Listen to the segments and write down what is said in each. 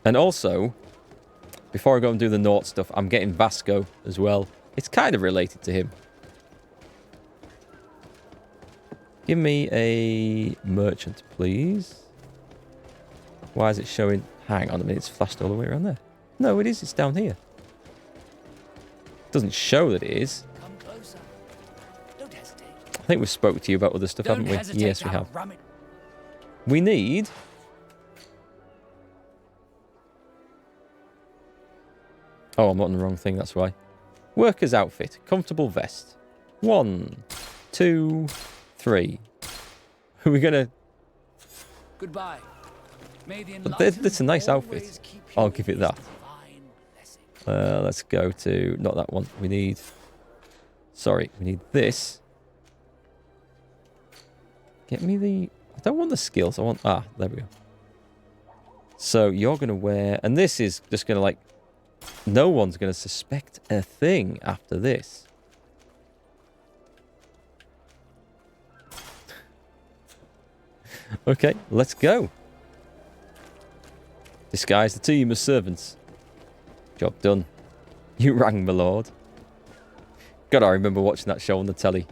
And also, before I go and do the Naught stuff, I'm getting Vasco as well. It's kind of related to him. Give me a merchant, please. Why is it showing? Hang on a minute, it's flashed all the way around there. No, it is. It's down here. It doesn't show that it is. Come closer. Don't hesitate. I think we spoke to you about other stuff, haven't we? Yes, we have. We need... Oh, I'm on the wrong thing, that's why. Worker's outfit. Comfortable vest. 1, 2, 3. Are we going to... Goodbye. That's a nice outfit. I'll give it that. Let's go to... Not that one. We need... Sorry, we need this. Get me the... I don't want the skills. I want... Ah, there we go. So you're going to wear... And this is just going to like... No one's going to suspect a thing after this. Okay, let's go. Disguise the team as servants. Job done. You rang, my lord. God, I remember watching that show on the telly.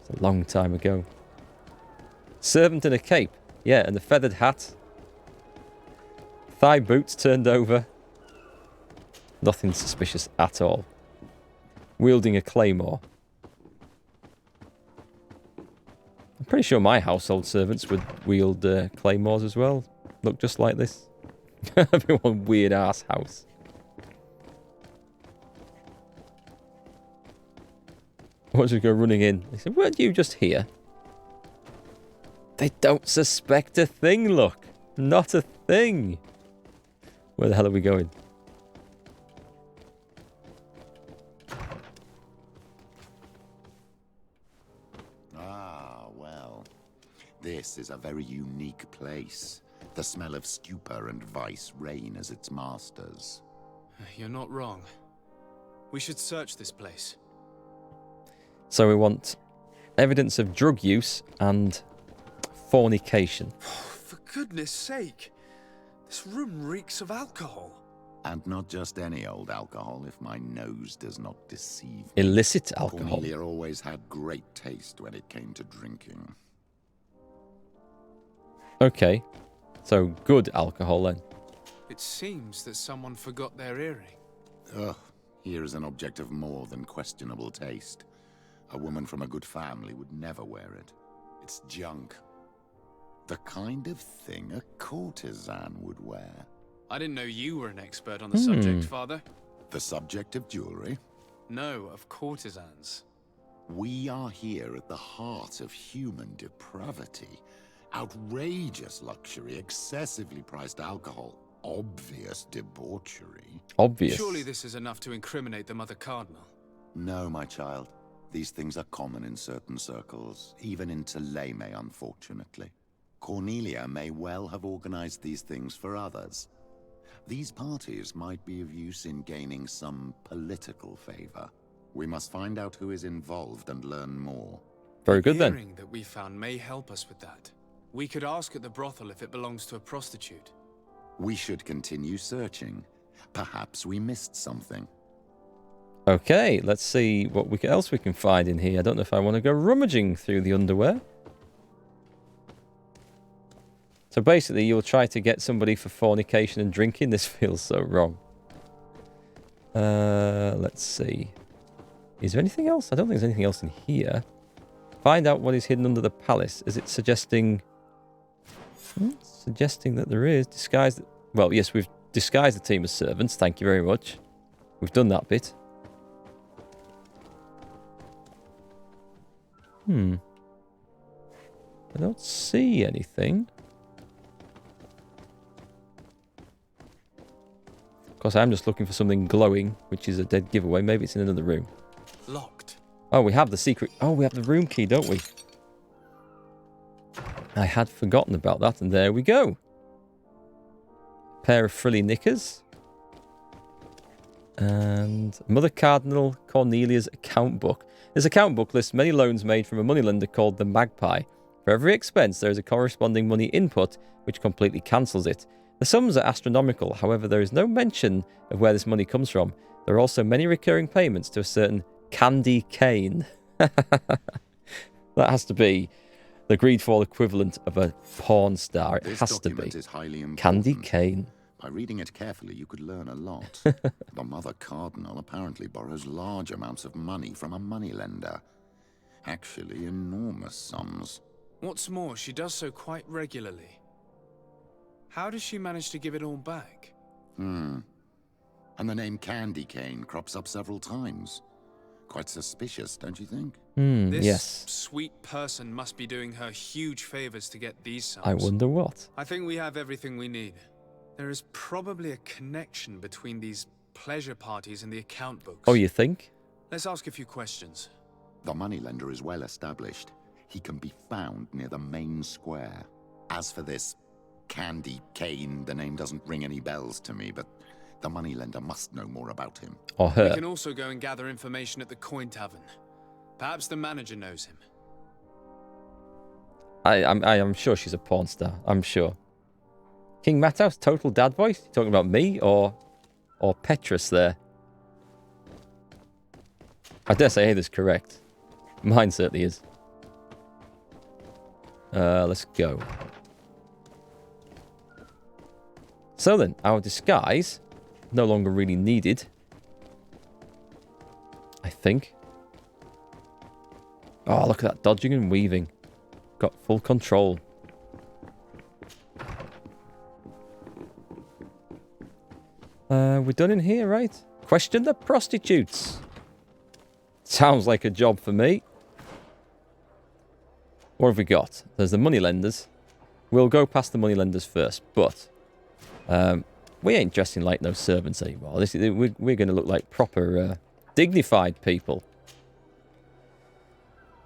It's a long time ago. Servant in a cape. Yeah, and the feathered hat. Thigh boots turned over. Nothing suspicious at all. Wielding a claymore. I'm pretty sure my household servants would wield claymores as well. Look just like this. Everyone weird ass house. Watch us go running in. They said, weren't you just here? They don't suspect a thing, look. Not a thing. Where the hell are we going? Ah, well. This is a very unique place. The smell of stupor and vice reign as its masters. You're not wrong. We should search this place. So we want evidence of drug use and fornication. For goodness sake. This room reeks of alcohol. And not just any old alcohol, if my nose does not deceive me. Illicit alcohol. Cornelia always had great taste when it came to drinking. Okay. So good alcohol then. It seems that someone forgot their earring. Ugh, here is an object of more than questionable taste. A woman from a good family would never wear it. It's junk. The kind of thing a courtesan would wear. I didn't know you were an expert on the subject, Father. The subject of jewelry? No, of courtesans. We are here at the heart of human depravity. Outrageous luxury, excessively priced alcohol, obvious debauchery. Obvious. Surely this is enough to incriminate the Mother Cardinal. No, my child. These things are common in certain circles, even in Tuleme, unfortunately. Cornelia may well have organized these things for others. These parties might be of use in gaining some political favor. We must find out who is involved and learn more. Very good The then. earring that we found may help us with that. We could ask at the brothel if it belongs to a prostitute. We should continue searching. Perhaps we missed something. Okay, let's see what else we can find in here. I don't know if I want to go rummaging through the underwear. So basically, you'll try to get somebody for fornication and drinking. This feels so wrong. Let's see. Is there anything else? I don't think there's anything else in here. Find out what is hidden under the palace. Is it suggesting... suggesting that there is. Disguise... Well, yes, we've disguised the team as servants. Thank you very much. We've done that bit. I don't see anything. Of course, I'm just looking for something glowing, which is a dead giveaway. Maybe it's in another room. Locked. Oh, we have the secret. Oh, we have the room key, don't we? I had forgotten about that, and there we go. Pair of frilly knickers. And Mother Cardinal Cornelia's account book. This account book lists many loans made from a moneylender called the Magpie. For every expense, there is a corresponding money input, which completely cancels it. The sums are astronomical, however, there is no mention of where this money comes from. There are also many recurring payments to a certain Candy Cane. That has to be the Greedfall equivalent of a porn star. It has to be. Is highly important. Candy Cane. By reading it carefully, you could learn a lot. The Mother Cardinal apparently borrows large amounts of money from a moneylender. Actually, enormous sums. What's more, she does so quite regularly. How does she manage to give it all back? And the name Candy Cane crops up several times. Quite suspicious, don't you think? This Yes. sweet person must be doing her huge favors to get these sums. I wonder what. I think we have everything we need. There is probably a connection between these pleasure parties and the account books. Oh, you think? Let's ask a few questions. The moneylender is well established. He can be found near the main square. As for this Candy Cane, the name doesn't ring any bells to me, but the moneylender must know more about him. Or We her. can also go and gather information at the Coin Tavern. Perhaps the manager knows him. I am sure she's a porn star. I'm sure. King Mathouse, total dad voice? You talking about me or Petrus there? I dare say either's correct. Mine certainly is. Let's go. So then, our disguise no longer really needed. I think. Oh, look at that dodging and weaving. Got full control. We're done in here, right? Question the prostitutes. Sounds like a job for me. What have we got? There's the moneylenders. We'll go past the moneylenders first, but we ain't dressing like no servants anymore. We're going to look like proper dignified people.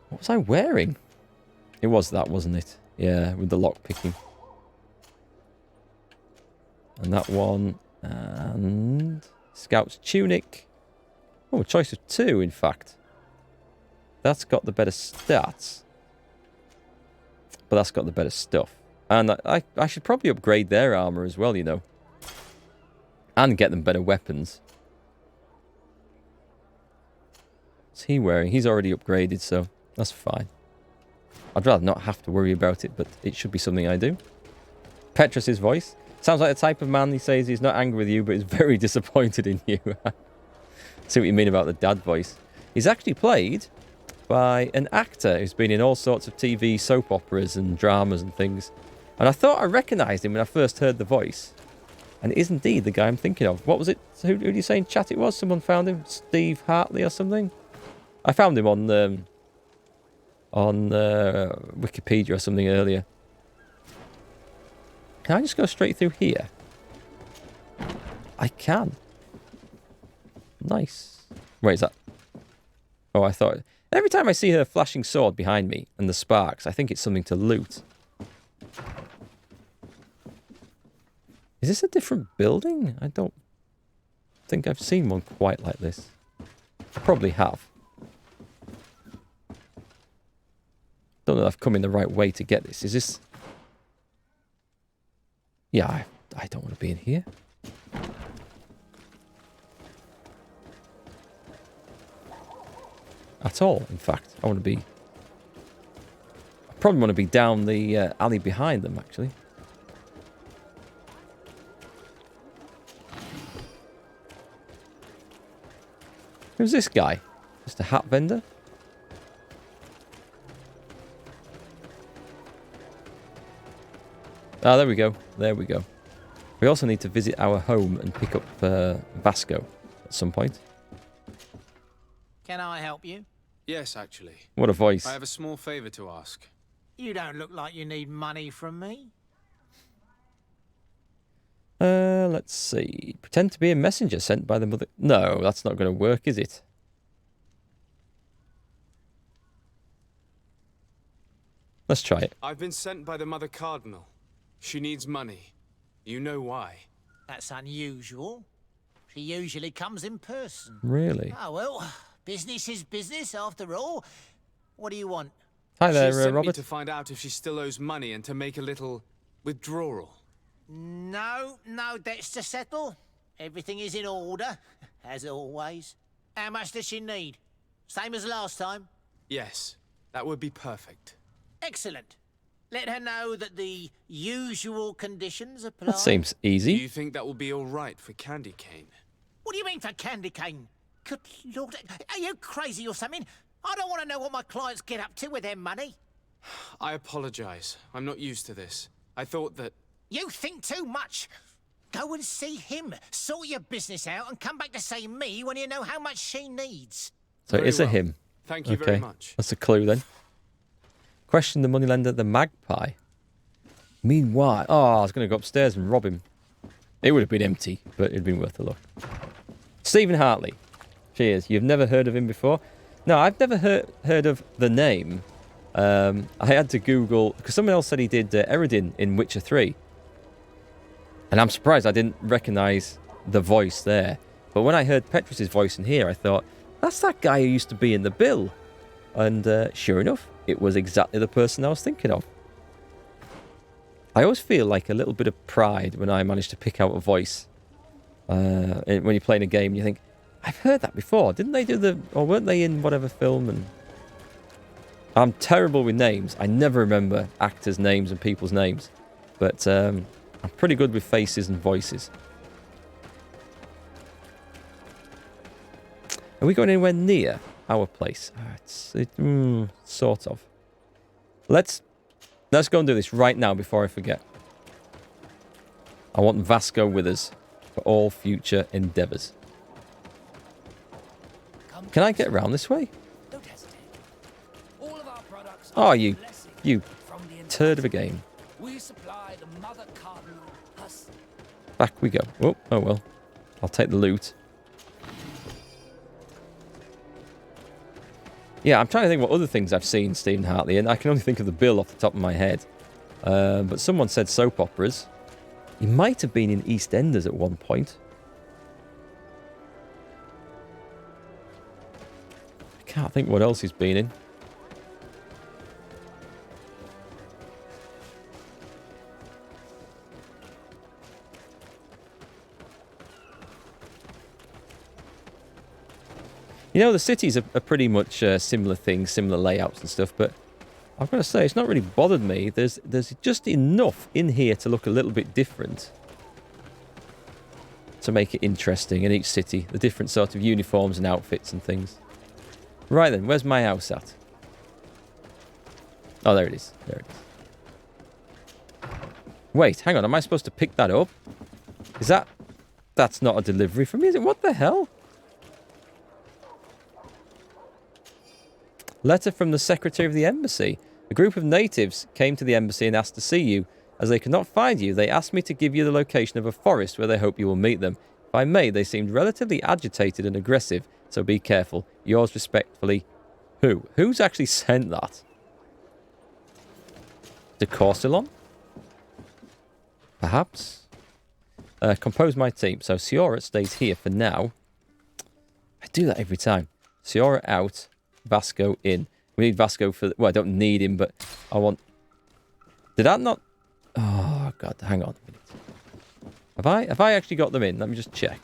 What was I wearing? It was that, wasn't it? Yeah, with the lock picking. And that one. And Scout's tunic. Oh, a choice of 2, in fact. That's got the better stats. But that's got the better stuff. And I should probably upgrade their armor as well, you know. And get them better weapons. What's he wearing? He's already upgraded, so that's fine. I'd rather not have to worry about it, but it should be something I do. Petrus's voice. Sounds like the type of man he says he's not angry with you, but is very disappointed in you. See what you mean about the dad voice. He's actually played by an actor who's been in all sorts of TV soap operas and dramas and things. And I thought I recognised him when I first heard the voice. And it is indeed the guy I'm thinking of. What was it? Who did you say in chat it was? Someone found him? Steve Hartley or something? I found him on Wikipedia or something earlier. Can I just go straight through here? I can. Nice. Where is that? Oh, I thought... Every time I see her flashing sword behind me and the sparks, I think it's something to loot. Is this a different building? I don't think I've seen one quite like this. I probably have. Don't know if I've come in the right way to get this. Is this... Yeah, I don't want to be in here. At all, in fact. I want to be... I probably want to be down the alley behind them, actually. Who's this guy? Just a hat vendor? Ah, there we go. There we go. We also need to visit our home and pick up Vasco at some point. Can I help you? Yes, actually. What a voice. I have a small favor to ask. You don't look like you need money from me. Let's see. Pretend to be a messenger sent by the mother... No, that's not going to work, is it? Let's try it. I've been sent by the Mother Cardinal. She needs money. You know why. That's unusual. She usually comes in person. Really? Oh, well, business is business after all. What do you want? Hi She there, sent me Robert. to find out if she still owes money and to make a little withdrawal. No debts to settle. Everything is in order, as always. How much does she need? Same as last time? Yes, that would be perfect. Excellent. Let her know that the usual conditions apply. That seems Do easy. you think that will be all right for Candy Cane? What do you mean for candy cane? Good Lord, are you crazy or something? I don't want to know what my clients get up to with their money. I apologize. I'm not used to this. I thought that... You think too much. Go and see him, sort your business out, and come back to see me when you know how much she needs. So it Very is a well. him. Thank you very much. That's a clue then. Question the moneylender, the magpie. Meanwhile, I was going to go upstairs and rob him. It would have been empty, but it'd been worth a look. Stephen Hartley. Cheers. You've never heard of him before? No, I've never heard of the name. I had to Google, because someone else said he did Eredin in Witcher 3. And I'm surprised I didn't recognise the voice there. But when I heard Petrus's voice in here, I thought, that's that guy who used to be in the bill. And sure enough, it was exactly the person I was thinking of. I always feel like a little bit of pride when I manage to pick out a voice. When you're playing a game, you think, I've heard that before. Didn't they do or weren't they in whatever film? And I'm terrible with names. I never remember actors' names and people's names. But I'm pretty good with faces and voices. Are we going anywhere near our place? Sort of. Let's go and do this right now before I forget. I want Vasco with us for all future endeavours. Can I get around this way? Don't hesitate. All of our products Oh, are you blessing from the turd of a game. We supply the mother cardinal hustle. Back we go. Oh well. I'll take the loot. Yeah, I'm trying to think what other things I've seen Stephen Hartley in. I can only think of the bill off the top of my head. But someone said soap operas. He might have been in EastEnders at one point. I can't think what else he's been in. You know, the cities are pretty much similar things, similar layouts and stuff, but I've got to say, it's not really bothered me. There's just enough in here to look a little bit different to make it interesting in each city. The different sort of uniforms and outfits and things. Right then, where's my house at? Oh, there it is. There it is. Wait, hang on. Am I supposed to pick that up? Is that... That's not a delivery for me, is it? What the hell? Letter from the Secretary of the Embassy. A group of natives came to the embassy and asked to see you. As they could not find you, they asked me to give you the location of a forest where they hope you will meet them. If I may, they seemed relatively agitated and aggressive, so be careful. Yours respectfully, who? Who's actually sent that? De Corsilon? Perhaps? Compose my team. So Ciora stays here for now. I do that every time. Ciora out. Vasco in. We need Vasco for... Well, I don't need him, but I want... Did that not... Oh, God. Hang on a minute. Have I actually got them in? Let me just check.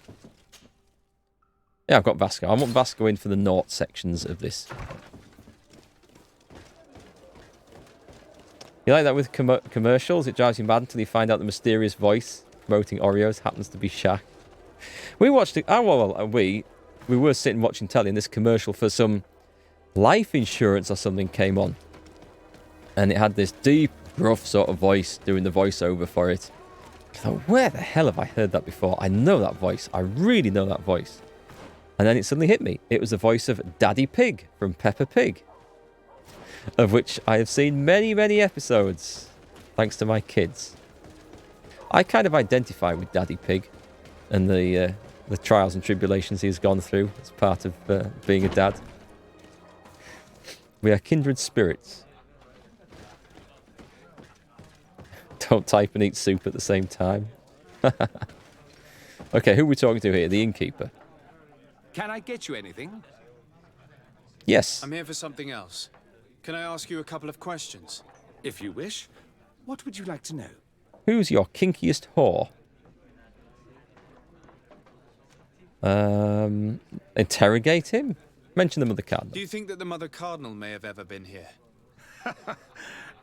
Yeah, I've got Vasco. I want Vasco in for the north sections of this. You like that with commercials? It drives you mad until you find out the mysterious voice promoting Oreos happens to be Shaq. We watched it... we were sitting watching telly and this commercial for some... life insurance or something came on, and it had this deep, gruff sort of voice doing the voiceover for it. I thought, where the hell have I heard that before? I know that voice. I really know that voice. And then it suddenly hit me. It was the voice of Daddy Pig from Peppa Pig, of which I have seen many, many episodes, thanks to my kids. I kind of identify with Daddy Pig and the trials and tribulations he's gone through as part of being a dad. We are kindred spirits. Don't type and eat soup at the same time. Okay, who are we talking to here? The innkeeper. Can I get you anything? Yes. I'm here for something else. Can I ask you a couple of questions? If you wish. What would you like to know? Who's your kinkiest whore? Interrogate him? Mention the Mother Cardinal. Do you think that the Mother Cardinal may have ever been here?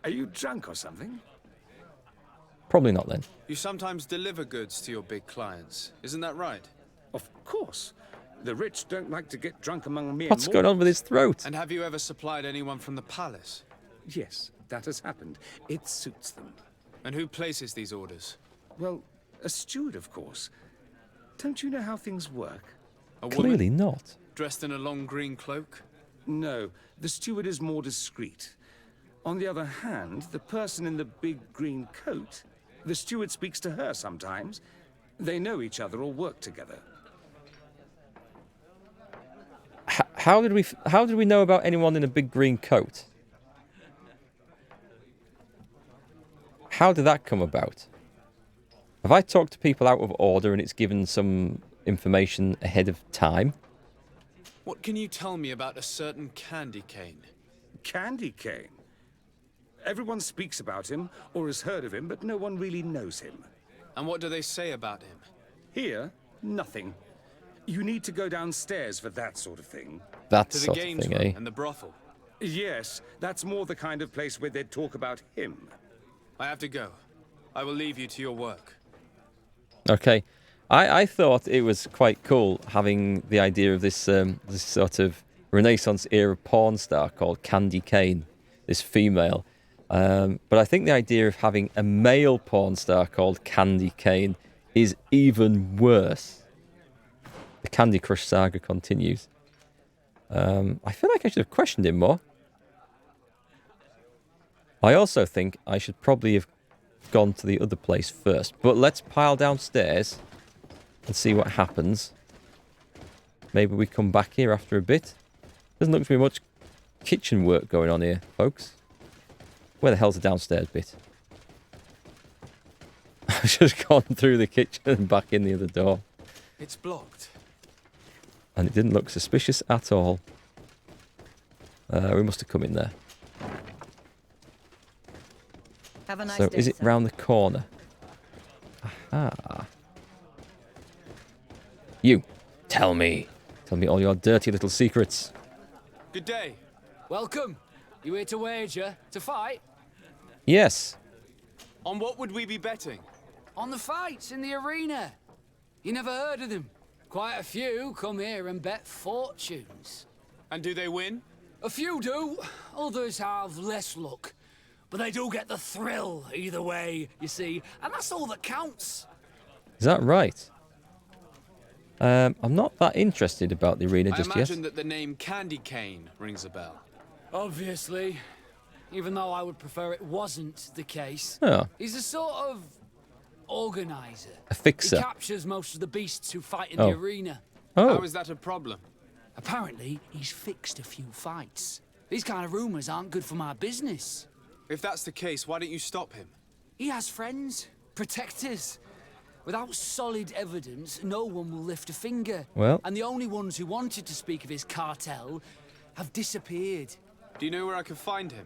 Are you drunk or something? Probably not then. You sometimes deliver goods to your big clients, isn't that right? Of course. The rich don't like to get drunk among mere What's going on with his throat? And have you ever supplied anyone from the palace? Yes, that has happened. It suits them. And who places these orders? Well, a steward, of course. Don't you know how things work? A woman Clearly not. dressed in a long green cloak? No, the steward is more discreet. On the other hand, the person in the big green coat, the steward speaks to her sometimes. They know each other or work together. How did we know about anyone in a big green coat? How did that come about? Have I talked to people out of order and it's given some information ahead of time? What can you tell me about a certain candy cane? Candy cane. Everyone speaks about him or has heard of him, but no one really knows him. And what do they say about him? Here, nothing. You need to go downstairs for that sort of thing. That To the sort of games thing, room eh? and the brothel. Yes, that's more the kind of place where they'd talk about him. I have to go. I will leave you to your work. Okay. I thought it was quite cool having the idea of this this sort of Renaissance era porn star called Candy Cane, this female. But I think the idea of having a male porn star called Candy Cane is even worse. The Candy Crush saga continues. I feel like I should have questioned him more. I also think I should probably have gone to the other place first. But let's pile downstairs and see what happens. Maybe we come back here after a bit. Doesn't look to be much kitchen work going on here, folks. Where the hell's the downstairs bit? I've just gone through the kitchen and back in the other door. It's blocked. And it didn't look suspicious at all. We must have come in there. Have a nice So day, is it sir. round the corner? Aha. You, tell me. Tell me all your dirty little secrets. Good day. Welcome. You here to wager? To fight? Yes. On what would we be betting? On the fights in the arena. You never heard of them? Quite a few come here and bet fortunes. And do they win? A few do, others have less luck. But they do get the thrill either way, you see, and that's all that counts. Is that right? I'm not that interested about the arena I just imagine yet. that the name Candy Cane rings a bell. Obviously, even though I would prefer it wasn't the case. Oh, He's a sort of organizer. a He fixer. captures most of the beasts who fight in Oh. the arena. Oh, How is that a problem? Apparently, he's fixed a few fights. These kind of rumors aren't good for my business. If that's the case, why don't you stop him? He has friends, protectors. Without solid evidence, no one will lift a finger. Well. And the only ones who wanted to speak of his cartel have disappeared. Do you know where I can find him?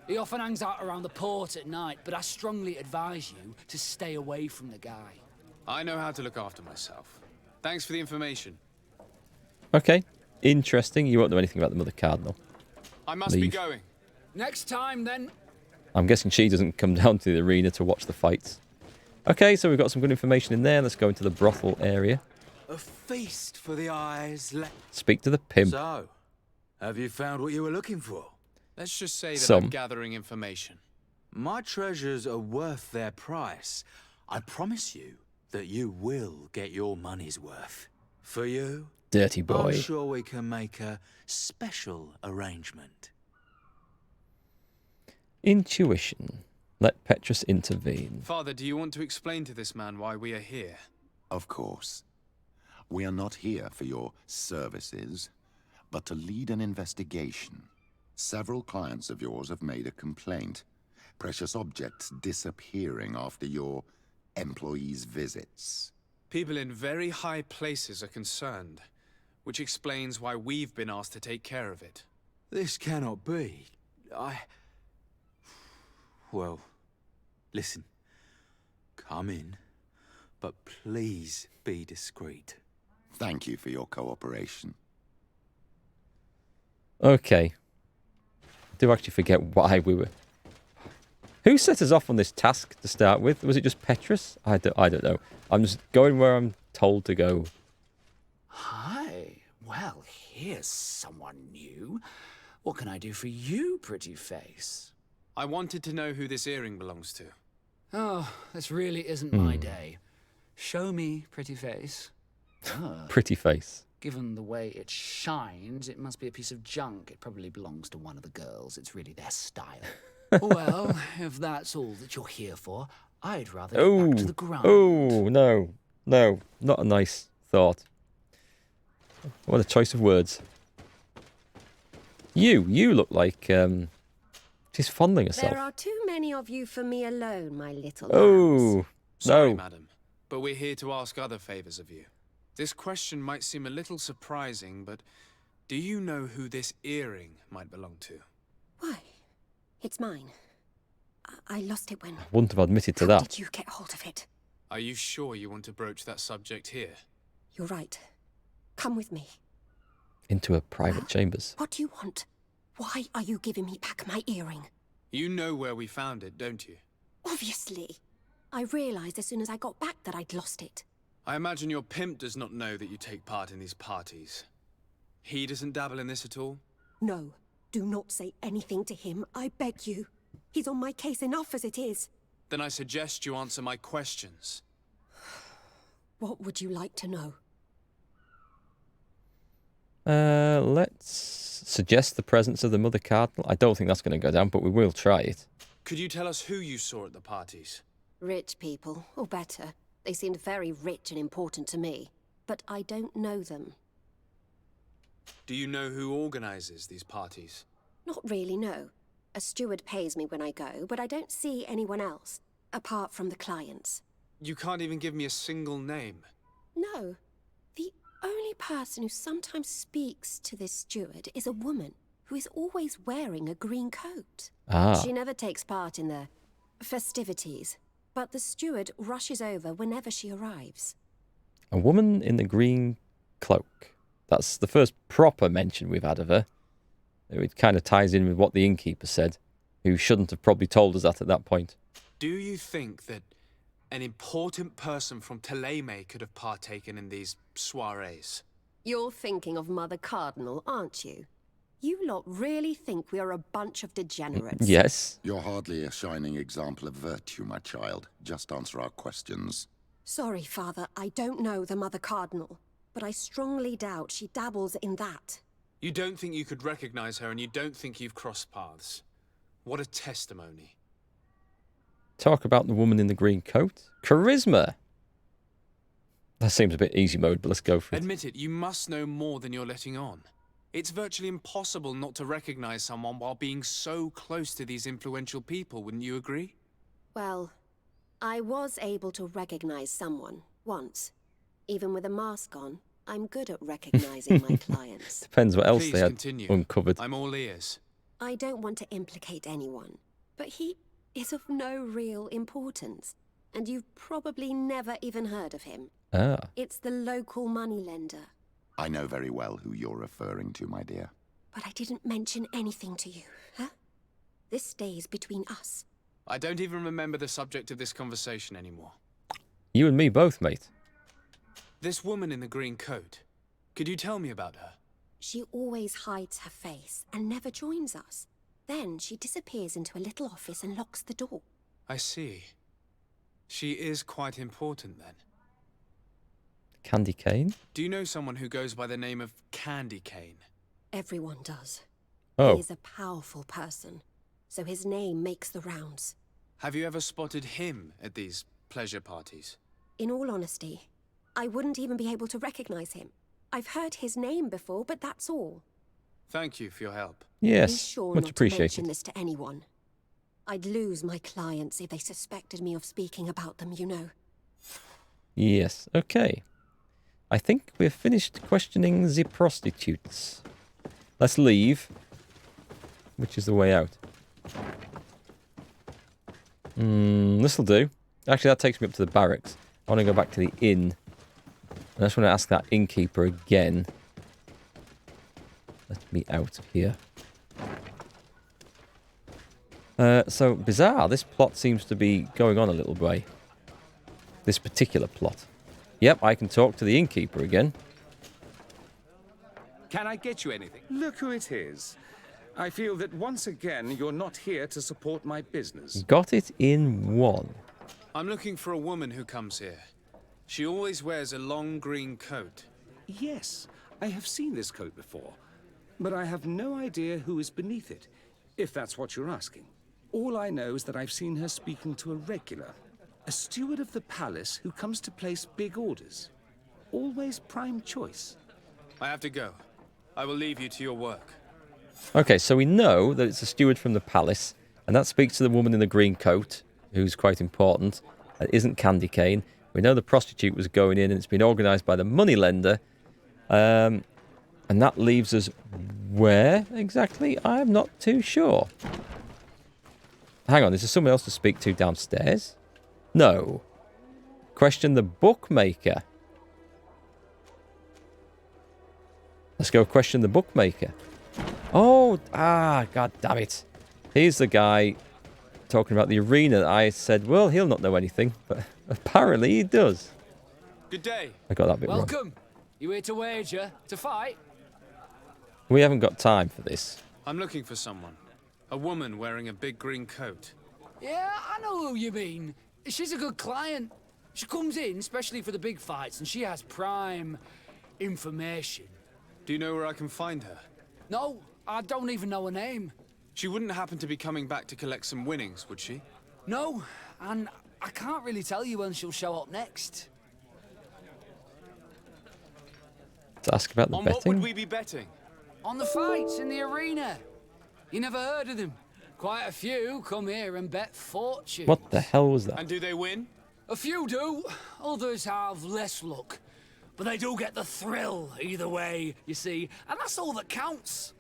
He often hangs out around the port at night, but I strongly advise you to stay away from the guy. I know how to look after myself. Thanks for the information. okay. Interesting. You won't know anything about the Mother Cardinal. I must be Leave. going. Next time, then. I'm guessing she doesn't come down to the arena to watch the fights. Okay, so we've got some good information in there. Let's go into the brothel area. A feast for the eyes. Speak to the pimp. So, have you found what you were looking for? Let's just say that Some. I'm gathering information. My treasures are worth their price. I promise you that you will get your money's worth. For you, Dirty boy. I'm sure we can make a special arrangement. Intuition. Let Petrus intervene. Father, do you want to explain to this man why we are here? Of course. We are not here for your services, but to lead an investigation. Several clients of yours have made a complaint. Precious objects disappearing after your employees' visits. People in very high places are concerned, which explains why we've been asked to take care of it. This cannot be. Well, listen. Come in, but please be discreet. Thank you for your cooperation. Okay. I do actually forget why we were... Who set us off on this task to start with? Was it just Petrus? I don't know. I'm just going where I'm told to go. Hi. Well, here's someone new. What can I do for you, pretty face? I wanted to know who this earring belongs to. Oh, this really isn't my day. Show me, pretty face. Pretty face. Given the way it shines, it must be a piece of junk. It probably belongs to one of the girls. It's really their style. Well, if that's all that you're here for, I'd rather get back to the ground. Oh, no. No, not a nice thought. What a choice of words. You look like, she's fondling herself. There are too many of you for me alone, my little lambs. Oh, Sorry, no. madam, but we're here to ask other favors of you. This question might seem a little surprising, but do you know who this earring might belong to? Why? It's mine. I lost it when... Wouldn't have admitted to How that. did you get hold of it? Are you sure you want to broach that subject here? You're right. Come with me. Into her private chambers. What do you want? Why are you giving me back my earring? You know where we found it, don't you? Obviously. I realized as soon as I got back that I'd lost it. I imagine your pimp does not know that you take part in these parties. He doesn't dabble in this at all? No. Do not say anything to him, I beg you. He's on my case enough as it is. Then I suggest you answer my questions. What would you like to know? Let's suggest the presence of the Mother Cardinal. I don't think that's going to go down, but we will try it. Could you tell us who you saw at the parties? Rich people, or better. They seemed very rich and important to me. But I don't know them. Do you know who organizes these parties? Not really, no. A steward pays me when I go, but I don't see anyone else, apart from the clients. You can't even give me a single name. No. The only person who sometimes speaks to this steward is a woman who is always wearing a green coat. Ah. She never takes part in the festivities, but the steward rushes over whenever she arrives. A woman in the green cloak. That's the first proper mention we've had of her. It kind of ties in with what the innkeeper said, who shouldn't have probably told us that at that point. Do you think that an important person from Teleme could have partaken in these soirees? You're thinking of Mother Cardinal, aren't you? You lot really think we are a bunch of degenerates? Yes. You're hardly a shining example of virtue, my child. Just answer our questions. Sorry, Father, I don't know the Mother Cardinal, but I strongly doubt she dabbles in that. You don't think you could recognize her, and you don't think you've crossed paths. What a testimony. Talk about the woman in the green coat. Charisma. That seems a bit easy mode, but let's go for it. Admit it, you must know more than you're letting on. It's virtually impossible not to recognize someone while being so close to these influential people, wouldn't you agree? Well, I was able to recognize someone, once. Even with a mask on, I'm good at recognizing my clients. Depends what else Please they had continue. uncovered. I'm all ears. I don't want to implicate anyone, but he is of no real importance, and you've probably never even heard of him. Ah. It's the local moneylender. I know very well who you're referring to, my dear. But I didn't mention anything to you, huh? This stays between us. I don't even remember the subject of this conversation anymore. You and me both, mate. This woman in the green coat, could you tell me about her? She always hides her face and never joins us. Then she disappears into a little office and locks the door. I see. She is quite important then. Candy cane? Do you know someone who goes by the name of Candy Cane? Everyone does. Oh. He is a powerful person, so his name makes the rounds. Have you ever spotted him at these pleasure parties? In all honesty, I wouldn't even be able to recognize him. I've heard his name before, but that's all. Thank you for your help. Be Yes. sure Much not to appreciated. mention this to anyone. I'd lose my clients if they suspected me of speaking about them, you know. Yes. Okay. I think we're finished questioning the prostitutes. Let's leave. which is the way out? This'll do. Actually, that takes me up to the barracks. I want to go back to the inn. I just want to ask that innkeeper again. Let me out of here. So, bizarre. This plot seems to be going on a little way. This particular plot. Yep, I can talk to the innkeeper again. Can I get you anything? Look who it is. I feel that once again you're not here to support my business. Got it in one. I'm looking for a woman who comes here. She always wears a long green coat. Yes, I have seen this coat before, but I have no idea who is beneath it, if that's what you're asking. All I know is that I've seen her speaking to a regular, a steward of the palace who comes to place big orders. Always prime choice. I have to go. I will leave you to your work. Okay, so we know that it's a steward from the palace, and that speaks to the woman in the green coat, who's quite important. It isn't Candy Cane. We know the prostitute was going in, and it's been organised by the moneylender. And that leaves us where exactly? I'm not too sure. Hang on, is there someone else to speak to downstairs? No. Question the bookmaker. Let's go question the bookmaker. Oh, god damn it. He's the guy talking about the arena that I said, well, he'll not know anything, but apparently he does. Good day. I got that bit wrong. Welcome. You here to wager? To fight? We haven't got time for this. I'm looking for someone. A woman wearing a big green coat. Yeah, I know who you mean. She's a good client. She comes in especially for the big fights, and she has prime information. Do you know where I can find her? No, I don't even know her name. She wouldn't happen to be coming back to collect some winnings, would she? No, and I can't really tell you when she'll show up next. To ask about the On betting? what would we be betting? On the fights in the arena. You never heard of them? Quite a few come here and bet fortunes. What the hell was that? And do they win? A few do. Others have less luck. But they do get the thrill either way, you see. And that's all that counts.